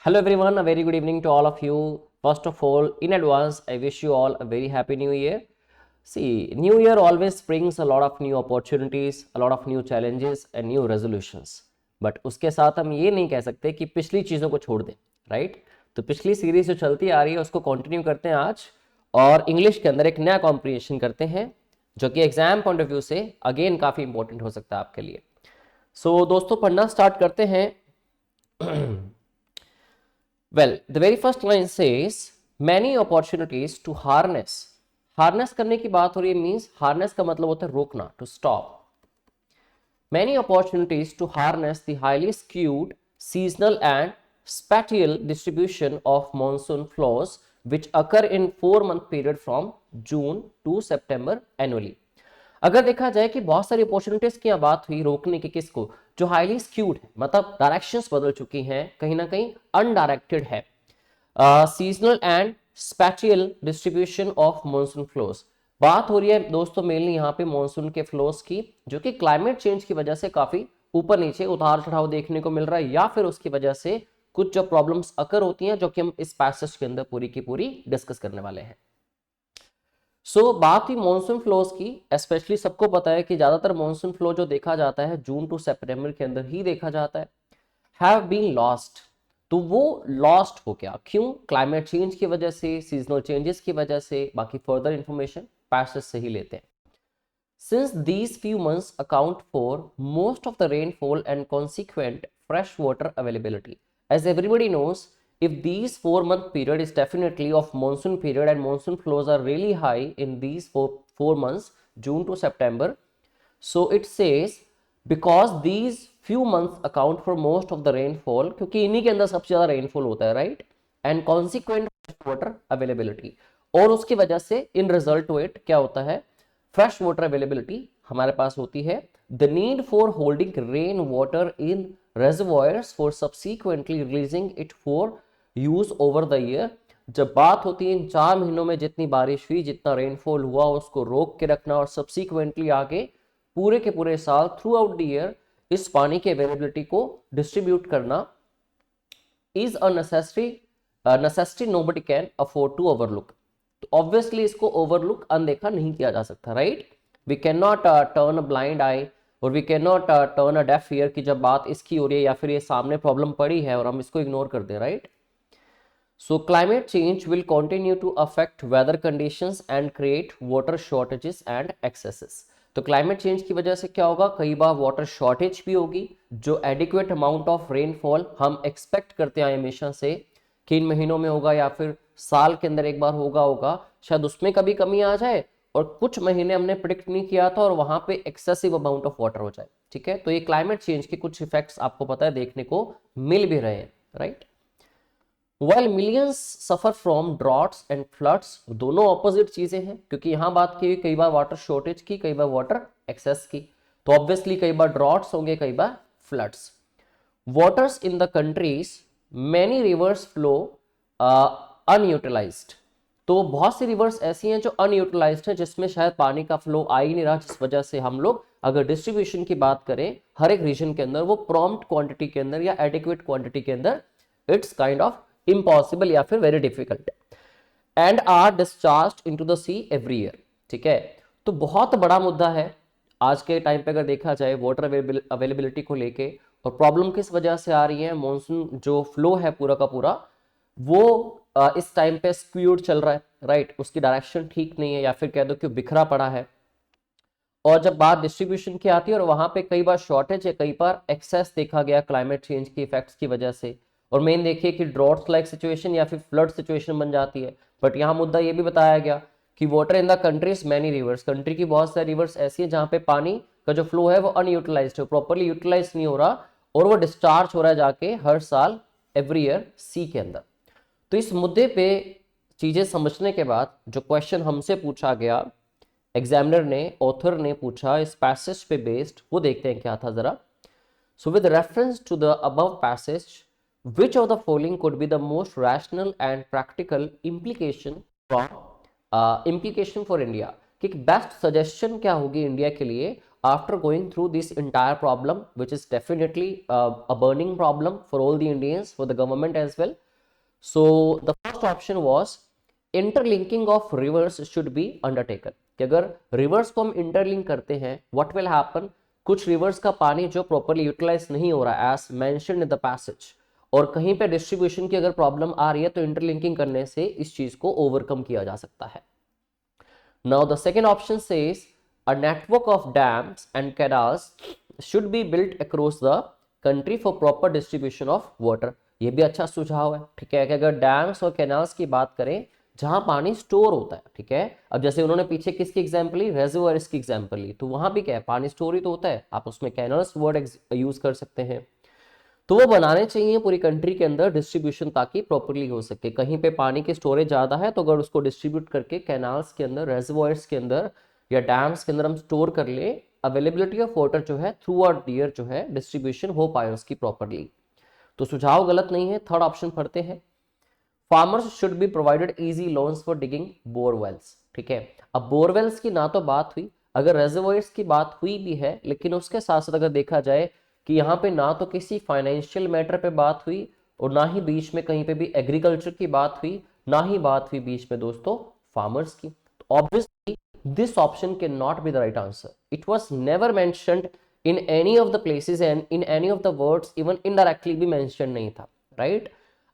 Hello everyone, a very good evening to all of you. First of all, in advance, I wish you all a very happy new year. See, new year always brings a lot of new opportunities, a lot of new challenges and new resolutions. But उसके साथ हम ये नहीं कह सकते कि पिछली चीज़ों को छोड़ दें, राइट? तो पिछली सीरीज जो चलती आ रही है उसको कंटिन्यू करते हैं आज और इंग्लिश के अंदर एक नया कॉम्प्रिहेंशन करते हैं जो कि एग्जाम पॉइंट ऑफ व्यू से अगेन काफ़ी इंपॉर्टेंट हो सकता है आपके लिए. सो दोस्तों पढ़ना स्टार्ट करते हैं. Well, the very first line says many opportunities to harness. Harness करने की बात हो रही है means harness का मतलब होता है रोकना, to stop. Many opportunities to harness the highly skewed seasonal and spatial distribution of monsoon flows which occur in 4-month period from June to September annually. अगर देखा जाए कि बहुत सारी अपॉर्चुनिटीज की बात हुई रोकने की किसको, जो हाईली स्क्यूड है मतलब डायरेक्शंस बदल चुकी हैं, कहीं ना कहीं अनडायरेक्टेड है. Seasonal and spatial distribution of monsoon flows. बात हो रही है दोस्तों मेनली यहाँ पे मॉनसून के फ्लोज की जो कि क्लाइमेट चेंज की वजह से काफी ऊपर नीचे उतार चढ़ाव देखने को मिल रहा है या फिर उसकी वजह से कुछ जो प्रॉब्लम्स अकर होती हैं जो कि हम इस पैसेज के अंदर पूरी की पूरी डिस्कस करने वाले हैं. बात ही मॉनसून फ्लोज की. स्पेशली सबको पता है कि ज्यादातर मॉनसून फ्लो जो देखा जाता है जून टू सितंबर के अंदर ही देखा जाता है. Have been lost. तो वो लॉस्ट हो गया क्यों? क्लाइमेट चेंज की वजह से, सीजनल चेंजेस की वजह से. बाकी फर्दर इंफॉर्मेशन पैसेज से ही लेते हैं. Since these few months account for most of the rainfall and consequent fresh water availability, as everybody knows, if these 4-month period is definitely of monsoon period and monsoon flows are really high in these four months, June to September. So it says because these few months account for most of the rainfall, क्योंकि इन्हीं के अंदर सबसे ज्यादा rainfall होता है, right? And consequent water availability, और उसकी वजह से इन रिजल्ट टू इट क्या होता है, फ्रेश वाटर अवेलेबिलिटी हमारे पास होती है. The need for holding rain water in reservoirs for subsequently releasing it for use over the year. जब बात होती है इन 4 महीनों में जितनी बारिश हुई, जितना रेनफॉल हुआ, उसको रोक के रखना और सब्सिक्वेंटली आगे पूरे के पूरे साल थ्रू आउट द ईयर इस पानी की अवेलेबिलिटी को डिस्ट्रीब्यूट करना is a necessity nobody can afford to overlook. तो ऑब्वियसली इसको ओवरलुक अनदेखा नहीं किया जा सकता, right? We can not turn a blind eye और we can not turn a deaf ear कि जब बात इसकी हो रही है या फिर ये सामने प्रॉब्लम पड़ी है और हम इसको इग्नोर कर दें, right? So climate change will continue to affect weather conditions and create water shortages and excesses. तो क्लाइमेट चेंज की वजह से क्या होगा, कई बार वाटर शॉर्टेज भी होगी. जो एडिक्वेट अमाउंट ऑफ रेनफॉल हम एक्सपेक्ट करते हैं हमेशा से कि इन महीनों में होगा या फिर साल के अंदर एक बार होगा, शायद उसमें कभी कमी आ जाए और कुछ महीने हमने प्रिडिक्ट नहीं किया था और वहां पे एक्सेसिव अमाउंट ऑफ वाटर हो जाए. ठीक है, तो ये क्लाइमेट चेंज के कुछ इफेक्ट्स आपको पता है देखने को मिल भी रहे हैं, right? While millions suffer from droughts and floods, दोनों ऑपोजिट चीजें हैं क्योंकि यहां बात की कई बार वाटर शॉर्टेज की, कई बार वाटर एक्सेस की. तो ऑब्वियसली कई बार ड्रॉट्स होंगे, कई बार floods. waters in the countries many rivers flow unutilized. तो बहुत सी रिवर्स ऐसी हैं जो अनयूटिलाइज्ड हैं जिसमें शायद पानी का फ्लो आ ही नहीं रहा, जिस वजह से हम लोग अगर डिस्ट्रीब्यूशन की बात करें हर एक रीजन के अंदर वो प्रॉम्प्ट क्वांटिटी के अंदर या एडिक्वेट क्वांटिटी के अंदर इट्स काइंड ऑफ इम्पॉसिबल या फिर very difficult. And are discharge into the sea every year. ठीक है, तो बहुत बड़ा मुद्दा है आज के टाइम पे अगर देखा जाए वाटर अवेलेबिलिटी को लेके. और प्रॉब्लम किस वजह से आ रही है, मॉनसून जो फ्लो है पूरा का पूरा वो इस टाइम पे स्क्यूड चल रहा है, राइट? उसकी डायरेक्शन ठीक नहीं है या फिर कह दो कि बिखरा पड़ा है. और जब बात डिस्ट्रीब्यूशन की आती है और वहां पे कई बार शॉर्टेज है, कई बार एक्सेस देखा गया क्लाइमेट चेंज के इफेक्ट्स की वजह से. और मेन देखिए कि ड्रॉट्स लाइक सिचुएशन या फिर फ्लड सिचुएशन बन जाती है. बट यहाँ मुद्दा ये भी बताया गया कि water in the countries many reverse, country की बहुत सारी रिवर्स ऐसी है जहाँ पे पानी का जो फ्लो है वो अनयूटिलाइज्ड है, प्रॉपरली यूटिलाइज नहीं हो रहा और वो डिस्चार्ज हो रहा है जाके हर साल एवरी ईयर सी के अंदर. तो इस मुद्दे पे चीजें समझने के बाद जो क्वेश्चन हमसे पूछा गया, एग्जामिनर ने, ऑथर ने पूछा इस पैसेज पे बेस्ड, वो देखते हैं क्या था जरा. So with reference to the above passage which of the following could be the most rational and practical implication for India? कि बेस्ट सजेशन क्या होगी इंडिया के लिए after going through this entire problem, which is definitely a burning problem for all the Indians, for the government as well. So the first option was interlinking of rivers should be undertaken, कि अगर rivers को हम interlink करते हैं, what will happen, कुछ rivers का पानी जो properly utilize नहीं हो रहा as mentioned in the passage, और कहीं पे distribution की अगर problem आ रही है तो interlinking करने से इस चीज को overcome किया जा सकता है. Now the second option says a network of dams and canals should be built across the country for proper distribution of water. ये भी अच्छा सुझाव है, ठीक है, कि अगर डैम्स और कैनाल्स की बात करें जहां पानी स्टोर होता है, ठीक है, अब जैसे उन्होंने पीछे किसकी एग्जांपल ली, रेजर्वोयर्स की एग्जांपल ली, तो वहां भी क्या है, पानी स्टोर ही तो होता है, आप उसमें कैनल्स वर्ड यूज कर सकते हैं. तो वो बनाने चाहिए पूरी कंट्री के अंदर डिस्ट्रीब्यूशन, ताकि प्रॉपर्ली हो सके. कहीं पे पानी की स्टोरेज ज़्यादा है तो अगर उसको डिस्ट्रीब्यूट करके कैनाल्स के अंदर, रेजर्वोयर्स के अंदर या डैम्स के अंदर हम स्टोर कर ले, अवेलेबिलिटी ऑफ वाटर जो है थ्रू आउट द ईयर जो है डिस्ट्रीब्यूशन हो पाए उसकी प्रॉपर्ली. तो सुझाव गलत नहीं है. थर्ड ऑप्शन पढ़ते हैं. Farmers should be provided easy loans for digging borewells. ठीक है, अब बोरवेल्स की ना तो बात हुई, अगर रेजर्वोयर्स की बात हुई भी है, लेकिन उसके साथ साथ अगर देखा जाए कि यहाँ पे ना तो किसी फाइनेंशियल मैटर पे बात हुई और ना ही बीच में कहीं पे भी एग्रीकल्चर की बात हुई, ना ही बात हुई बीच में दोस्तों फार्मर्स की. तो obviously this option can not be the right answer. It was never mentioned in any of the places and in any of the words, even indirectly भी मेंशन नहीं था. राइट,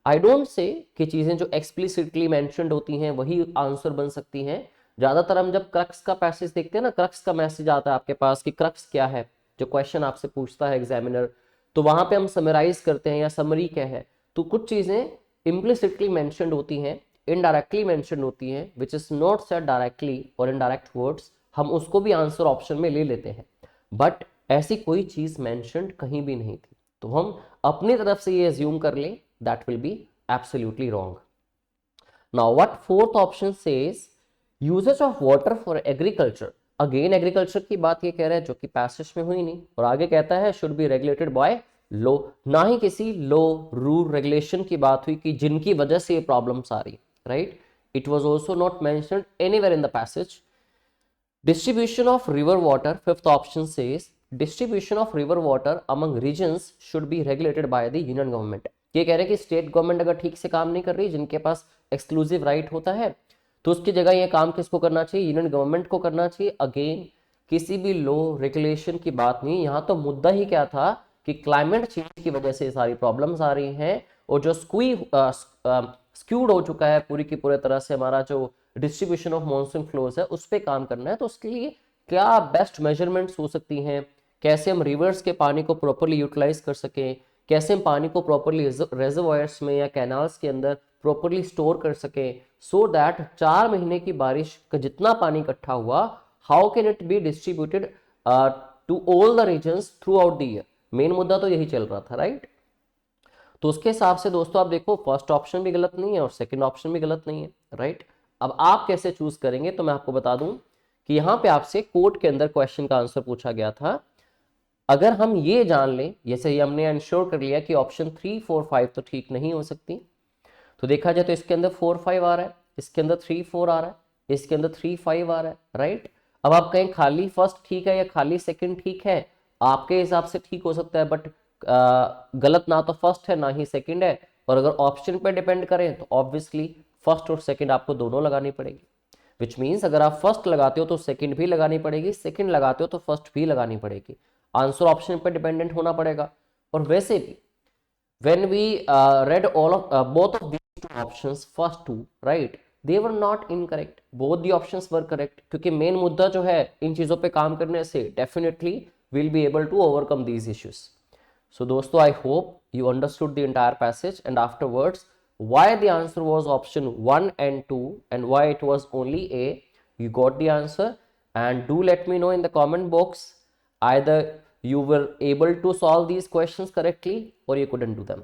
आई डोंट से कि चीजें जो explicitly mentioned होती हैं वही answer बन सकती हैं. ज्यादातर हम जब क्रक्स का पैसेज देखते हैं ना, क्रक्स का मैसेज आता है आपके पास कि क्रक्स क्या है, जो क्वेश्चन आपसे पूछता है एग्जामिनर, तो वहां पे हम समराइज करते हैं या समरी क्या है, तो कुछ चीजें इम्प्लिसिटली मेंशन्ड होती हैं, इनडायरेक्टली मेंशन्ड होती हैं, which is not said directly और इनडायरेक्ट वर्ड्स, हम उसको भी आंसर ऑप्शन में ले लेते हैं. बट ऐसी कोई चीज मेंशन्ड कहीं भी नहीं थी, तो हम अपनी तरफ से ये अज्यूम कर लें, that will be absolutely wrong. Now what fourth option says uses of water for agriculture. Again agriculture की बात ये कह रहा है जो कि पैसेज में हुई नहीं, और आगे कहता है शुड बी रेगुलेटेड बाय लो. ना ही किसी लो रूल रेगुलेशन की बात हुई कि जिनकी वजह से ये प्रॉब्लम्स आ रही. Right, it was also not mentioned anywhere in the passage. Distribution of river water, fifth option says distribution of river water among regions should be regulated by the union government. ये कह रहे हैं कि state government अगर ठीक से काम नहीं कर रही, जिनके पास एक्सक्लूसिव राइट होता है, तो उसकी जगह ये काम किसको करना चाहिए, यूनियन गवर्नमेंट को करना चाहिए. अगेन किसी भी लॉ रेगुलेशन की बात नहीं, यहाँ तो मुद्दा ही क्या था कि क्लाइमेट चेंज की वजह से सारी प्रॉब्लम्स आ रही हैं, और जो स्क्यूड हो चुका है पूरी की पूरी तरह से हमारा जो डिस्ट्रीब्यूशन ऑफ मॉनसून फ्लोज है, उस पर काम करना है. तो उसके लिए क्या बेस्ट मेजरमेंट्स हो सकती हैं, कैसे हम रिवर्स के पानी को प्रॉपरली यूटिलाइज कर सकें, कैसे हम पानी को प्रॉपरली रेजर्वोयर्स में या कैनाल्स के अंदर प्रॉपरली स्टोर कर सकें, सो दैट 4 महीने की बारिश का जितना पानी इकट्ठा हुआ, how can it be distributed to all the regions throughout the year. Main मुद्दा तो यही चल रहा था. राइट, तो उसके हिसाब से दोस्तों आप देखो फर्स्ट ऑप्शन भी गलत नहीं है और सेकंड ऑप्शन भी गलत नहीं है. राइट, अब आप कैसे चूज करेंगे, तो मैं आपको बता दूं कि यहाँ पे आपसे कोर्ट के अंदर क्वेश्चन का आंसर पूछा गया था. अगर हम ये जान लें, जैसे हमने इंश्योर कर लिया कि ऑप्शन 3, 4, 5 तो ठीक नहीं हो सकती, तो देखा जाए तो इसके अंदर 4, 5 आ रहा है, इसके अंदर 3, 4 आ रहा है, इसके अंदर 3, 5 आ रहा है. राइट, अब आप कहें खाली फर्स्ट ठीक है या खाली सेकंड ठीक है, आपके हिसाब से ठीक हो सकता है, बट गलत ना तो फर्स्ट है ना ही सेकंड है. और अगर ऑप्शन पे डिपेंड करें तो ऑब्वियसली फर्स्ट और सेकंड आपको दोनों लगानी पड़ेगी, विच मीन्स अगर आप फर्स्ट लगाते हो तो सेकंड भी लगानी पड़ेगी, सेकंड लगाते हो तो फर्स्ट भी लगानी पड़ेगी. आंसर ऑप्शन पे डिपेंडेंट होना पड़ेगा. और वैसे भी when we read all of both of these two options, first two, right, they were not incorrect, both the options were correct, क्योंकि मेन मुद्दा जो है इन चीजों पे काम करने से definitely we'll be able to overcome these issues. So दोस्तों, I hope you understood the entire passage and afterwards why the answer was option 1 and 2 and why it was only A. You got the answer, and do let me know in the comment box either you were able to solve these questions correctly or you couldn't do them.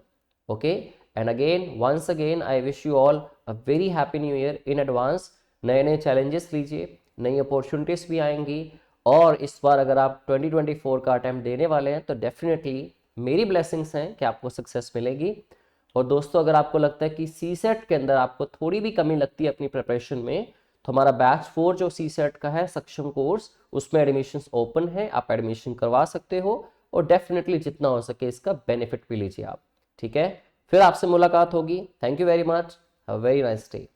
Okay, and again once again I wish you all a very happy new year in advance. नए नए challenges लीजिए, नई opportunities भी आएंगी, और इस बार अगर आप 2024 का अटैम्प्ट देने वाले हैं तो डेफिनेटली मेरी ब्लेसिंग्स हैं कि आपको सक्सेस मिलेगी. और दोस्तों, अगर आपको लगता है कि CSET के अंदर आपको थोड़ी भी कमी लगती है अपनी प्रिपरेशन में, तो हमारा बैच 4 जो सी सेट का है सक्षम कोर्स, उसमें एडमिशन ओपन है, आप एडमिशन करवा सकते हो और डेफिनेटली जितना हो सके इसका बेनिफिट भी लीजिए आप। ठीक है, फिर आपसे मुलाकात होगी। Thank you very much, have a very nice day.